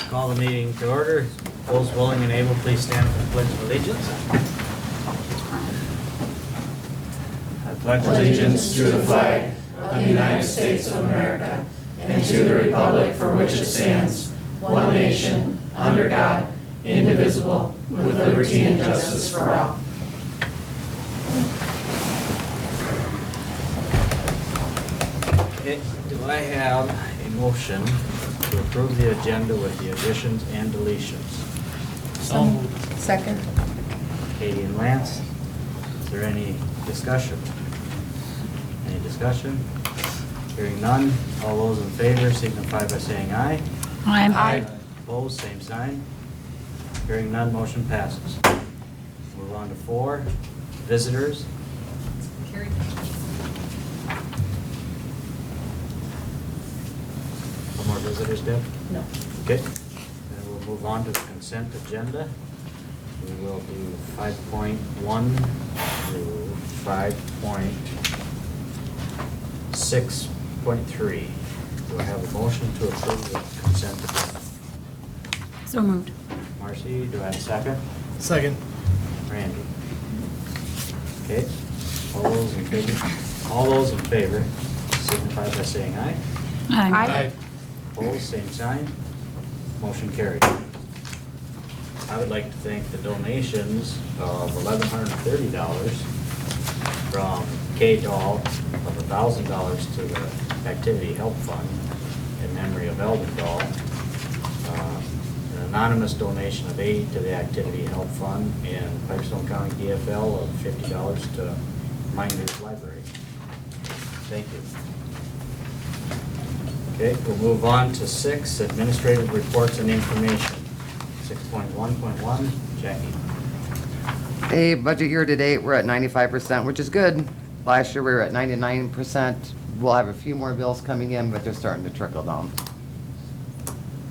Call the meeting to order. Those willing and able, please stand for the Pledge of Allegiance. I pledge Allegiance to the flag of the United States of America and to the republic for which it stands, one nation, under God, indivisible, with liberty and justice for all. Okay, do I have a motion to approve the agenda with the additions and deletions? Second. Katie and Lance, is there any discussion? Any discussion? Hearing none, all those in favor signify by saying aye. Aye. Opposed, same sign. Hearing none, motion passes. Move on to 4, visitors. Carried. No more visitors, Deb? No. Okay, then we'll move on to the consent agenda. We will do 5.1 through 5.6.3. Do I have a motion to approve the consent agenda? So moved. Marcy, do I have a second? Second. Randy. Okay, all those in favor signify by saying aye. Aye. Opposed, same sign. Motion carried. I would like to thank the donations of $1,130 from K-Doll, of $1,000 to the Activity Help Fund in memory of Eldon Doll. An anonymous donation of $80 to the Activity Help Fund, and Pipestone County DFL of $50 to Miners Library. Thank you. Okay, we'll move on to 6, administrative reports and information. 6.1.1, Jackie. Hey, budget year to date, we're at 95%, which is good. Last year, we were at 99%. We'll have a few more bills coming in, but they're starting to trickle down.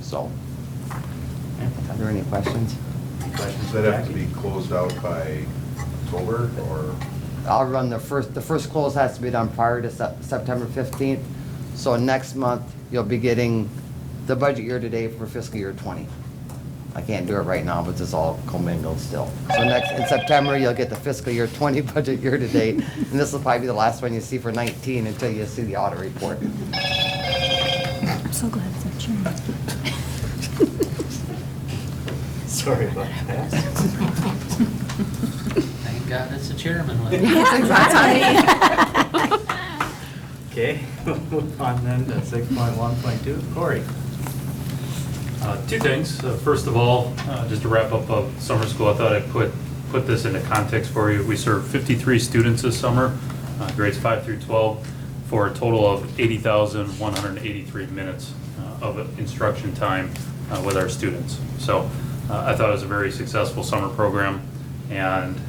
So, are there any questions? Any questions Does for that have to Jackie? be closed out by October, or? I'll run the first close has to be done prior to September 15th. So next month, you'll be getting the budget year to date for fiscal year 20. I can't do it right now, but it's all commingled still. So in September, you'll get the fiscal year 20 budget year to date, and this will probably be the last one you see for 19 until you see the audit report. I'm so glad it's adjourned. Sorry about that. Thank God it's a chairman with Okay, we'll move on then to 6.1.2, Corey. Two things. First of all, just to wrap up of summer school, I thought I'd put this into context for you. We served 53 students this summer, grades 5 through 12, for a total of 80,183 minutes of instruction time with our students. So I thought it was a very successful summer program, and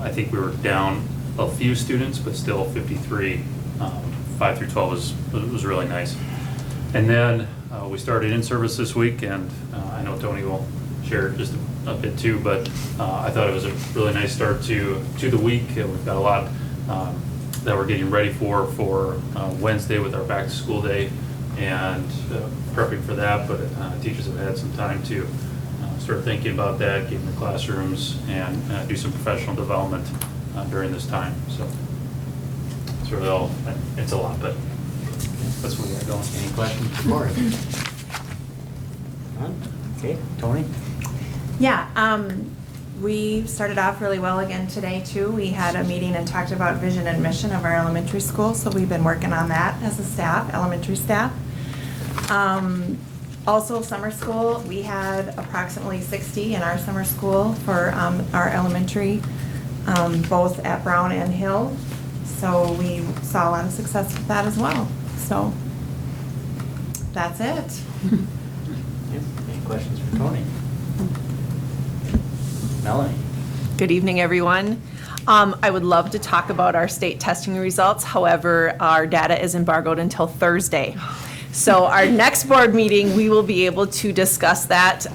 I think we were down a few students, but still 53, 5 through 12 was really nice. And then we started in-service this week, and I know Tony will share just a bit too, but I thought it was a really nice start to the week. We've got a lot that we're getting ready for Wednesday with our back-to-school day, and prepping for that, but teachers have had some time to start thinking about that, get in the classrooms, and do some professional development during this time. So it's really it's a lot, but that's where we're going. Any questions for Corey? None? Okay, Tony? Yeah, we started off really well again today too. We had a meeting and talked about vision and mission of our elementary school, so we've been working on that as a staff, elementary staff. Also, summer school, we had approximately 60 in our summer school for our elementary, both at Brown and Hill. So we saw a lot of success with that as well. So that's it. Yep. Any questions for Tony? Melanie? Good evening, everyone. I would love to talk about our state testing results. However, our data is embargoed until Thursday. So our next board meeting, we will be able to discuss that.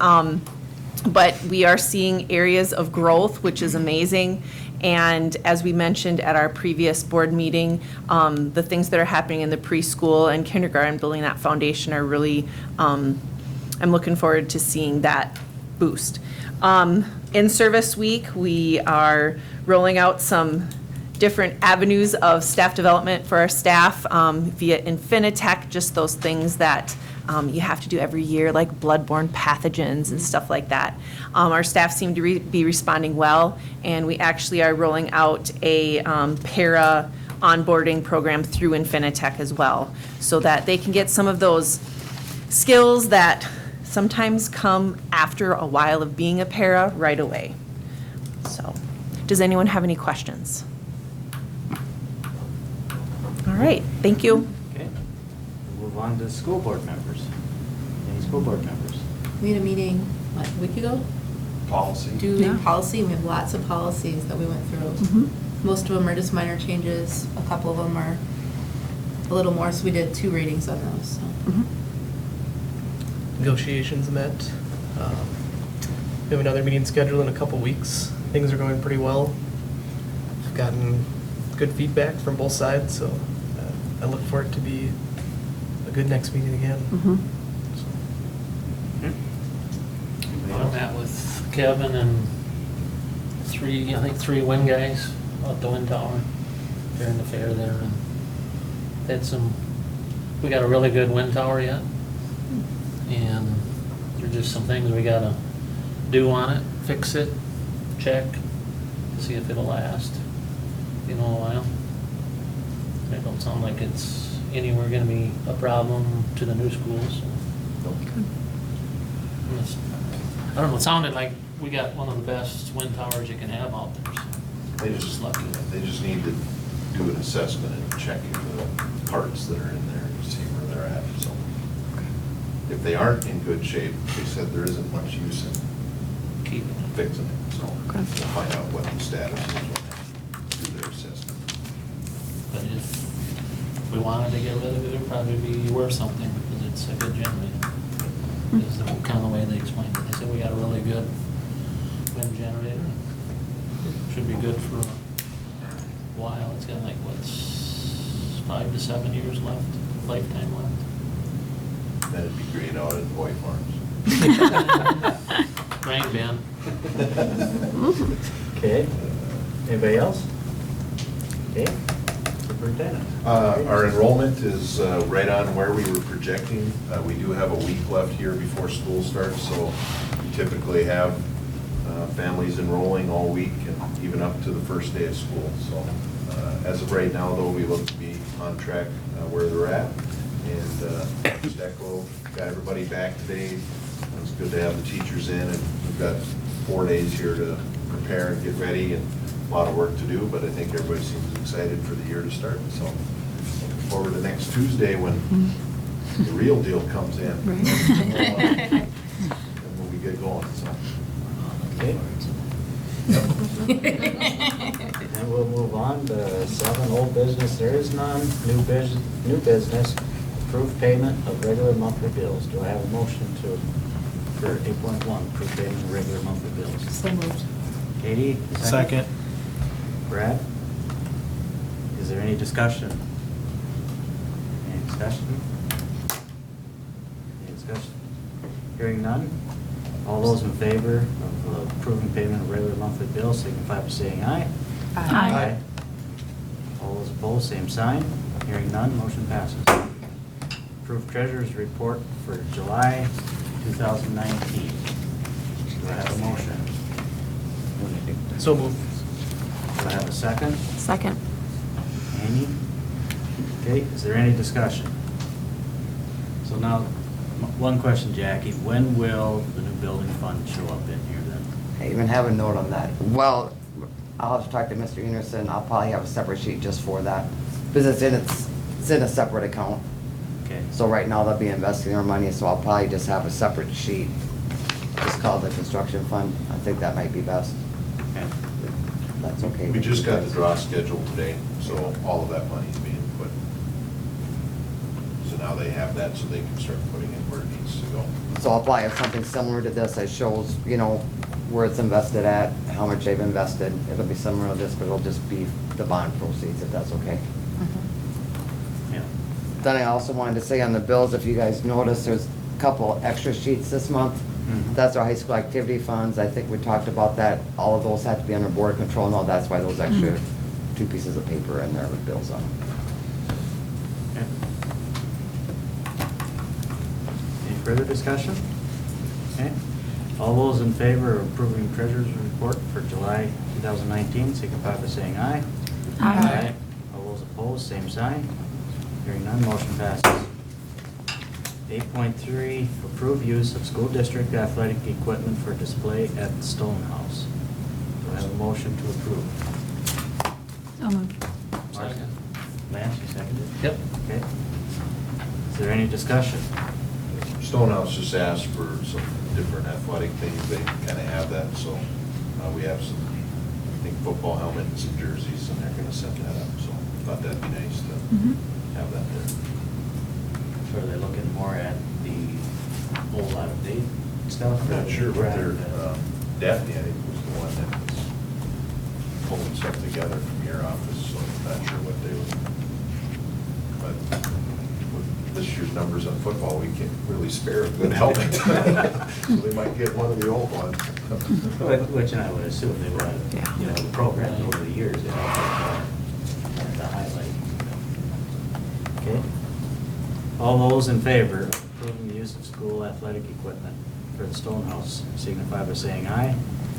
But we are seeing areas of growth, which is amazing. And as we mentioned at our previous board meeting, the things that are happening in the preschool and kindergarten, building that foundation, are really I'm looking forward to seeing that boost. In-service week, we are rolling out some different avenues of staff development for our staff via Infinitec, just those things that you have to do every year, like bloodborne pathogens and stuff like that. Our staff seem to be responding well, and we actually are rolling out a para onboarding program through Infinitec as well, so that they can get some of those skills that sometimes come after a while of being a para right away. So, does anyone have any questions? All right, thank you. Okay. We'll move on to school board members. Any school board members? We had a meeting, what, a week ago? Policy? Doing policy, and we have lots of policies that we went through. Most of them are just minor changes, a couple of them are a little more, so we did 2 readings on those, so. Negotiations met. We have another meeting scheduled in a couple weeks. Things are going pretty well. I've gotten good feedback from both sides, so I look for it to be a good next meeting again. I met with Kevin and I think three wind guys at the wind tower during the fair there, and we got a really good wind tower yet. And there's just some things we gotta do on it, fix it, check, see if it'll last, a while. It don't sound like it's anywhere gonna be a problem to the new schools. I don't know, it sounded like we got one of the best wind towers you can have out there, so They we're just, just lucky. they just need to do an assessment and check the parts that are in there and see where they're at, so. If they aren't in good shape, they said there isn't much use in Keep it. fixing it, so we'll find out what the status is when they do their assessment. But if we wanted to get rid of it, it'd probably be worth something, because it's a good generator. Is the kind of way they explained it. They said we got a really good wind generator. Should be good for a while. It's got like, 5 to 7 years left, lifetime left. Then it'd be green out at Boy Farms. Rain ban. Okay. Anybody else? Okay. Superintendent. Our enrollment is right on where we were projecting. We do have a week left here before school starts, so we typically have families enrolling all week and even up to the first day of school. So as of right now, though, we look to be on track where they're at. And Steco got everybody back today. It's good to have the teachers in, and we've got 4 days here to prepare and get ready, and a lot of work to do, but I think everybody seems excited for the year to start. So looking forward to next Tuesday when the real deal comes in. And we'll be good going, so. Okay. And we'll move on to 7, old business. There is none. New business. Approved payment of regular monthly bills. Do I have a motion for 8.1, approved payment of regular monthly bills? So moved. Katie? Second. Brad? Is there any discussion? Any discussion? Any discussion? Hearing none? All those in favor of approving payment of regular monthly bills signify by saying aye. Aye. All those opposed, same sign. Hearing none, motion passes. Approved treasurer's report for July 2019. Do I have a motion? So moved. Do I have a second? Second. Amy? Okay, is there any discussion? So now, one question, Jackie. When will the new building fund show up in here then? I even have a note on that. Well, I'll have to talk to Mr. Enerson. I'll probably have a separate sheet just for that. Because it's in a separate account. Okay. So right now they'll be investing our money, so I'll probably just have a separate sheet. Just called the construction fund. I think that might be best. Okay. That's okay. We just got the draw schedule today, so all of that money is being put. So now they have that, so they can start putting it where it needs to go. So I'll probably have something similar to this that shows, where it's invested at, how much they've invested. It'll be similar to this, but it'll just be the bond proceeds, if that's okay. Yeah. Then I also wanted to say on the bills, if you guys notice, there's couple extra sheets this month. Mhm. That's our high school activity funds. I think we talked about that. All of those have to be under board control now. That's why those extra 2 pieces of paper in there with bills on them. Okay. Any further discussion? Okay. All those in favor of approving treasurer's report for July 2019, signify by saying aye. Aye. All those opposed, same sign. Hearing none, motion passes. 8.3, approve use of school district athletic equipment for display at Stonehouse. Do I have a motion to approve? So moved. Second. Lance, you seconded? Yep. Okay. Is there any discussion? Stonehouse just asked for some different athletic things, they kind of have that, so we have some, I think, football helmet and some jerseys, and they're going to set that up, so thought that'd be nice to have that there. So are they looking more at the old out-of-date stuff? I'm not sure what their, Rather Daphne, I think, was the one that was pulling stuff together from your office, so I'm not sure what they would, but with this year's numbers on football, we can't really spare a good helmet. So they might get one of the old ones. Which I would assume they would, you know, the program over the years, they all have the highlight. Okay. All those in favor of approving the use of school athletic equipment for the Stonehouse signify by saying aye.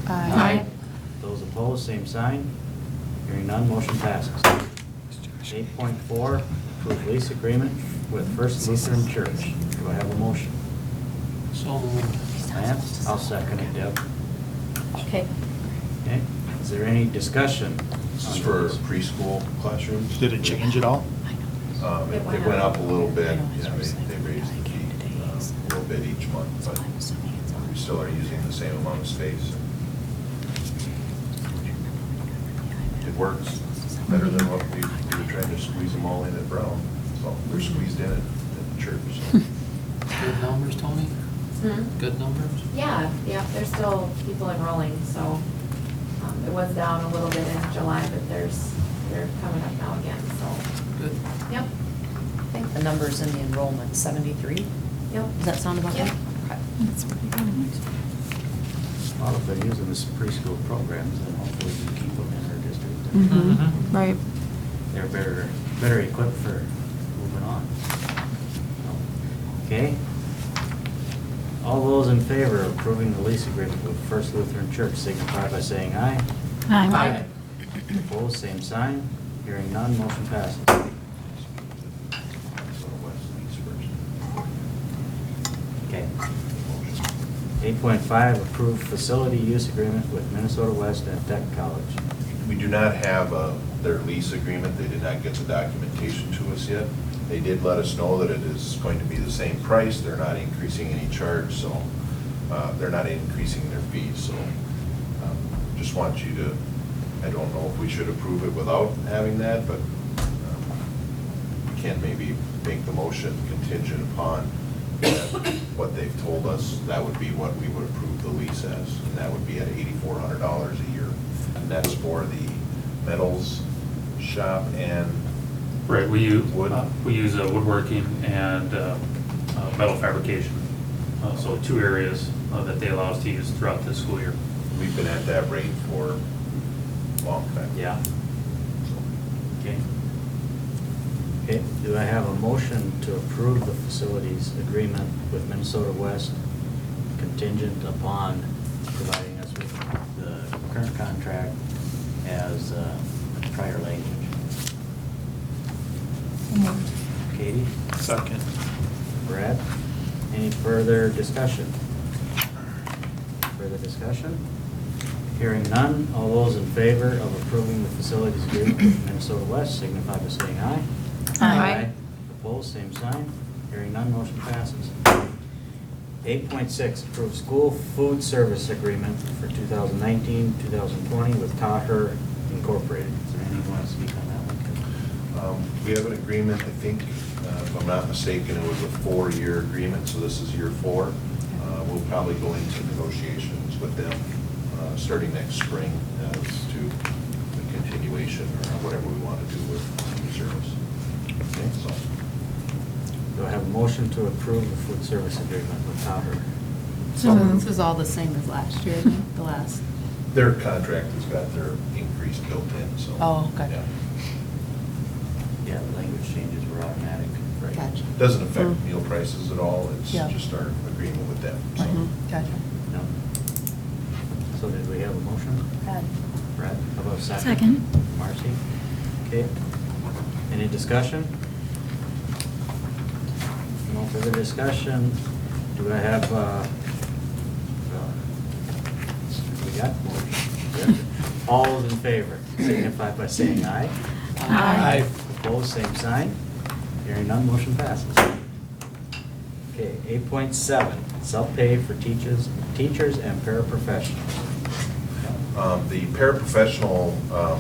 Aye. Those opposed, same sign. Hearing none, motion passes. 8.4, approve lease agreement with First Lutheran Church. Do I have a motion? So moved. Lance, I'll second it, Deb. Okay. Okay, is there any discussion? This is for preschool classrooms. Did it change at all? It went up a little bit, yeah, they raised the fee a little bit each month, but we still are using the same amount of space. It works better than what we were trying to squeeze them all in at Brown, so they're squeezed in at the church, so. Good numbers, Tony? Good numbers? Yeah, there's still people enrolling, so it was down a little bit in July, but they're coming up now again, so, Good. yep, I think the number's in the enrollment, 73. yep. Does that sound about Yep. right? Okay. That's pretty good. Well, if they're using this preschool programs, then hopefully we can keep them in our district. Mm-hmm. Right. They're better equipped for moving on. Okay? All those in favor of approving the lease agreement with First Lutheran Church signify by saying aye. Aye. Opposed, same sign. Hearing none, motion passes. Okay. 8.5, approve facility use agreement with Minnesota West at Tech College. We do not have their lease agreement, they did not get the documentation to us yet. They did let us know that it is going to be the same price, they're not increasing any charge, so, they're not increasing their fees, so, just want you to, I don't know if we should approve it without having that, but we can maybe make the motion contingent upon what they've told us, that would be what we would approve the lease as, and that would be at $8,400 a year. And that's for the metals shop and Right, we use wood. woodworking and metal fabrication. So 2 areas that they allow us to use throughout the school year. We've been at that rate for a long time. Yeah. Okay. Okay, do I have a motion to approve the facilities agreement with Minnesota West contingent upon providing us with the current contract as prior language? Katie? Second. Brad? Any further discussion? Further discussion? Hearing none, all those in favor of approving the facilities agreement with Minnesota West signify by saying aye. Aye. Opposed, same sign. Hearing none, motion passes. 8.6, approve school food service agreement for 2019-2020 with Taher Incorporated. Is there anyone who wants to speak on that one? We have an agreement, I think, if I'm not mistaken, it was a 4-year agreement, so this is year 4. We'll probably go into negotiations with them starting next spring as to the continuation or whatever we want to do with the service. Okay, so. Do I have a motion to approve the food service agreement with Tauber? So this is all the same as last year, the last? Their contract has got their increase built in, so. Oh, okay. yeah. Yeah, the language changes were automatic, right? Gotcha. Doesn't affect meal prices at all, it's Yeah. just our agreement with them, so. Gotcha. No. So did we have a motion? Brad. Brad, how about a second? Second. Marcy? Okay. Any discussion? No further discussion. Do I have, we got motion. All those in favor signify by saying aye. Aye. Opposed, same sign. Hearing none, motion passes. Okay, 8.7, self-pay for teachers and paraprofessionals. The paraprofessional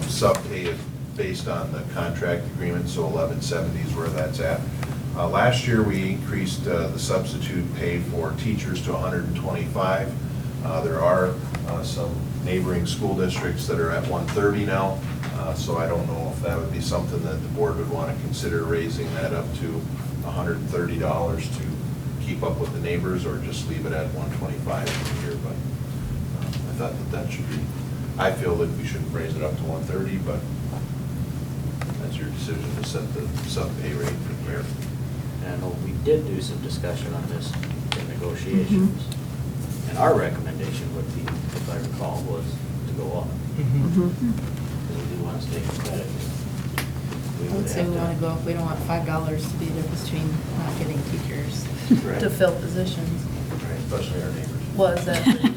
sub-pay is based on the contract agreement, so 1170 is where that's at. Last year, we increased the substitute pay for teachers to 125. There are some neighboring school districts that are at 130 now, so I don't know if that would be something that the board would want to consider raising that up to $130 to keep up with the neighbors, or just leave it at 125 for the year, but I thought that should be, I feel that we shouldn't raise it up to 130, but that's your decision to set the sub-pay rate for the mayor. And I know we did do some discussion on this in negotiations. And our recommendation would be, if I recall, was to go up. Because we do want to stay competitive. I would say we want to go, if we don't want $5 to be the difference between not getting teachers Right. to fill positions. Right. Especially our neighbors. Well, exactly.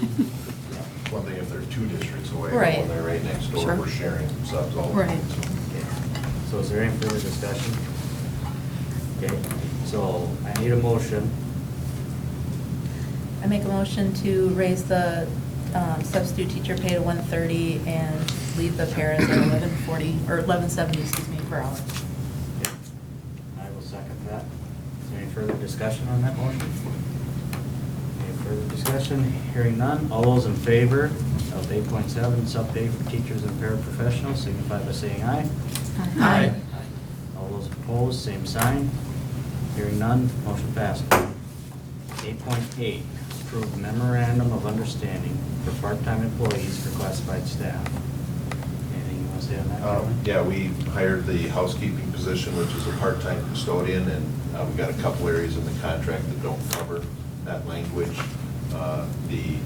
One thing, if they're two districts away, Right. when they're right next door, Sure. we're sharing subs all the Right. time. so. Okay. So is there any further discussion? Okay, so I need a motion. I make a motion to raise the substitute teacher pay to 130 and leave the paras at 1140, or 1170, excuse me, per hour. Okay. I will second that. Is there any further discussion on that motion? Any further discussion? Hearing none. All those in favor of 8.7, sub-pay for teachers and paraprofessionals, signify by saying aye. Aye. All those opposed, same sign. Hearing none, motion passed. 8.8, approve memorandum of understanding for part-time employees for classified staff. Anything you want to say on that, Kevin? Yeah, we hired the housekeeping position, which is a part-time custodian, and we got a couple areas in the contract that don't cover that language. The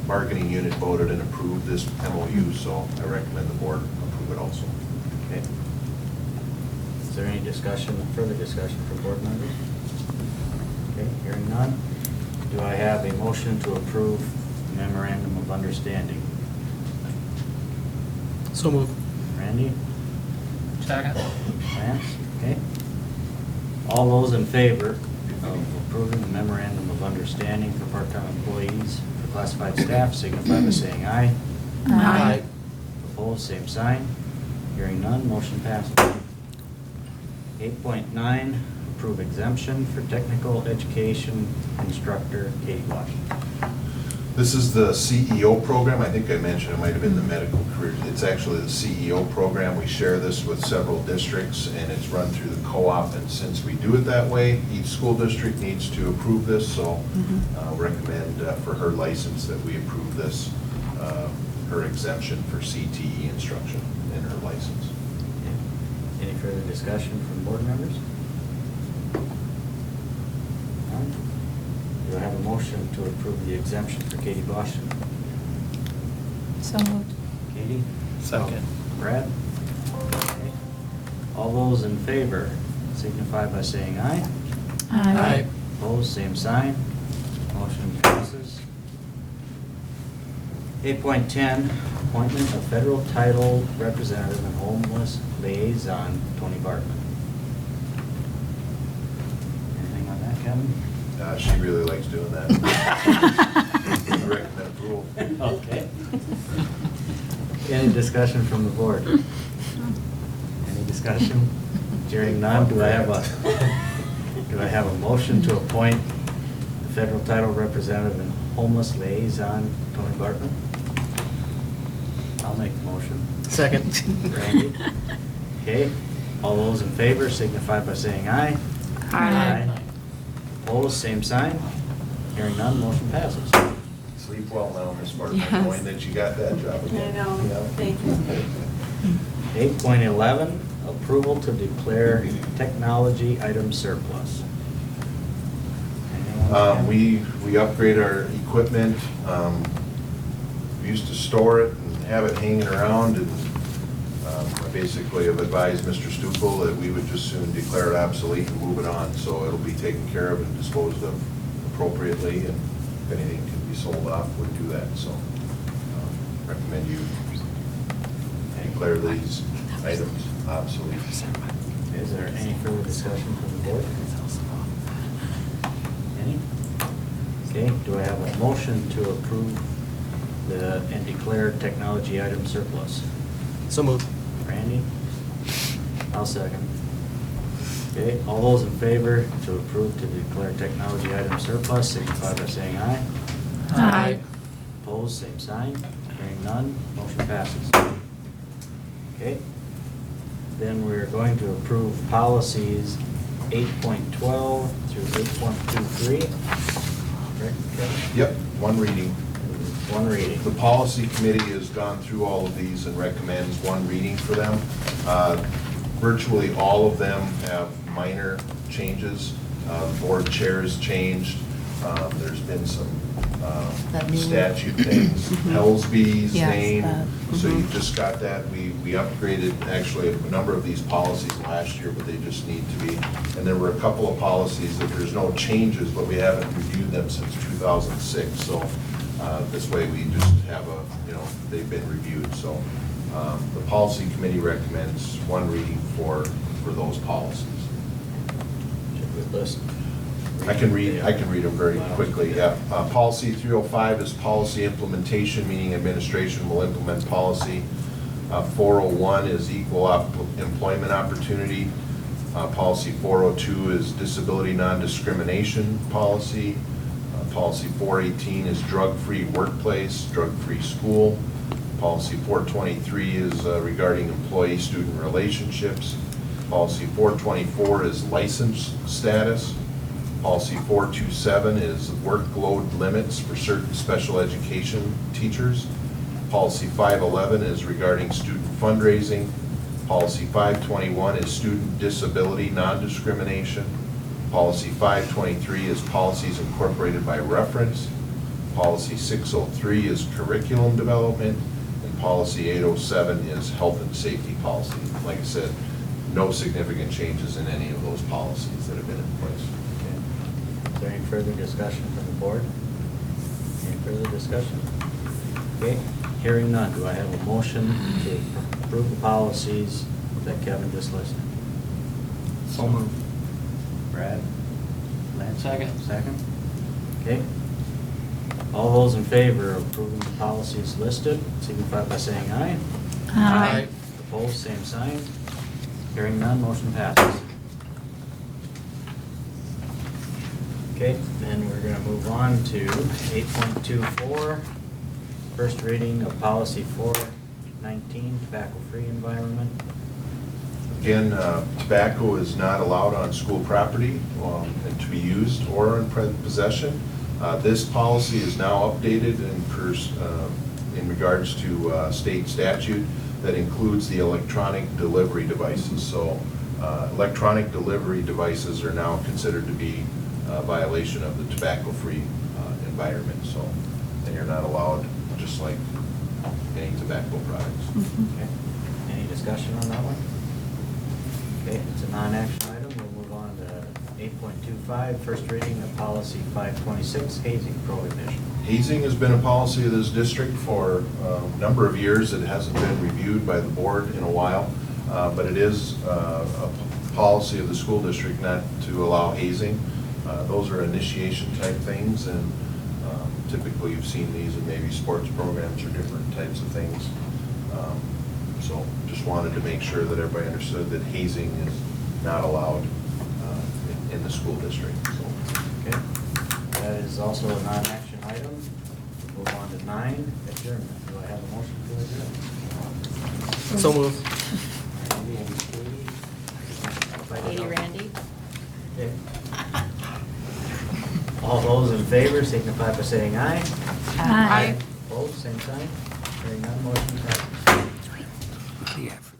bargaining unit voted and approved this MOU, so I recommend the board approve it also. Okay. Is there any discussion, further discussion from board members? Okay, hearing none. Do I have a motion to approve memorandum of understanding? So moved. Randy? Second. Lance? Okay. All those in favor of approving the memorandum of understanding for part-time employees for classified staff, signify by saying aye. Aye. Opposed, same sign. Hearing none, motion passes. 8.9, approve exemption for technical education instructor Katie Washington. This is the CEO program. I think I mentioned it might have been the medical career. It's actually the CEO program. We share this with several districts, and it's run through the co-op. And since we do it that way, each school district needs to approve this. So recommend for her license that we approve this, her exemption for CTE instruction in her license. Any further discussion from board members? None? Do I have a motion to approve the exemption for Katie Washington? So moved. Katie? Second. Brad? Okay. All those in favor signify by saying aye. Aye. Opposed, same sign. Motion passes. 8.10, appointment of federal title representative and homeless liaison, Tony Bartman. Anything on that, Kevin? She really likes doing that. I recommend approval. Okay. Any discussion from the board? Any discussion? Hearing none, do I have a motion to appoint the federal title representative and homeless liaison, Tony Bartman? I'll make the motion. Second. Randy? Okay, all those in favor signify by saying aye. Aye. Opposed, same sign. Hearing none, motion passes. Sleep well now, Ms. Martin, Yes. knowing that you got that job again. I know, Yeah. thank you. 8.11, approval to declare technology item surplus. Anyone? We upgrade our equipment. We used to store it and have it hanging around, and I basically have advised Mr. Stupel that we would just soon declare it obsolete and move it on, so it'll be taken care of and disposed of appropriately, and if anything can be sold off, we'd do that, so recommend you declare these items obsolete. Is there any further discussion from the board? Any? Okay, do I have a motion to approve and declare technology item surplus? So moved. Randy? I'll second. Okay, all those in favor to approve to declare technology item surplus, signify by saying aye. Aye. Opposed, same sign. Hearing none, motion passes. Okay. Then we're going to approve policies 8.12 through 8.23. Correct, Kevin? Yep, one reading. One reading. The policy committee has gone through all of these and recommends one reading for them. Virtually all of them have minor changes. Board chairs changed. There's been some That new- statute things, Hellesby's Yes, name. that. So you just got that. We upgraded actually a number of these policies last year, but they just need to be. And there were a couple of policies that there's no changes, but we haven't reviewed them since 2006. So this way we just have they've been reviewed. So the policy committee recommends one reading for those policies. Should we list? I can read them very quickly, yeah. Policy 305 is policy implementation, meaning administration will implement policy. 401 is equal employment opportunity. Policy 402 is disability non-discrimination policy. Policy 418 is drug-free workplace, drug-free school. Policy 423 is regarding employee-student relationships. Policy 424 is license status. Policy 427 is workload limits for certain special education teachers. Policy 511 is regarding student fundraising. Policy 521 is student disability non-discrimination. Policy 523 is policies incorporated by reference. Policy 603 is curriculum development. And policy 807 is health and safety policy. Like I said, no significant changes in any of those policies that have been in place. Is there any further discussion from the board? Any further discussion? Okay, hearing none, do I have a motion to approve the policies that Kevin just listed? So moved. Brad? Lance? Second. Second? Okay. All those in favor of approving the policies listed, signify by saying aye. Aye. Opposed, same sign. Hearing none, motion passes. Okay, then we're gonna move on to 8.24, first reading of policy 419, tobacco-free environment. Again, tobacco is not allowed on school property and to be used or in possession. This policy is now updated in regards to state statute that includes the electronic delivery devices. So electronic delivery devices are now considered to be a violation of the tobacco-free environment. So then you're not allowed, just like any tobacco products. Okay, any discussion on that one? Okay, it's a non-action item, we'll move on to 8.25, first reading of policy 526, hazing prohibition. Hazing has been a policy of this district for a number of years. It hasn't been reviewed by the board in a while, but it is a policy of the school district not to allow hazing. Those are initiation type things, and typically you've seen these in maybe sports programs or different types of things. So just wanted to make sure that everybody understood that hazing is not allowed in the school district. So, Okay, that is also a non-action item. Move on to 9, adjournment. Do I have a motion to adjourn? So moved. Randy and Katie. Katie, Randy? Okay. those in favor signify by saying aye. Aye. Opposed, same sign. Hearing none, motion passes. What do you have?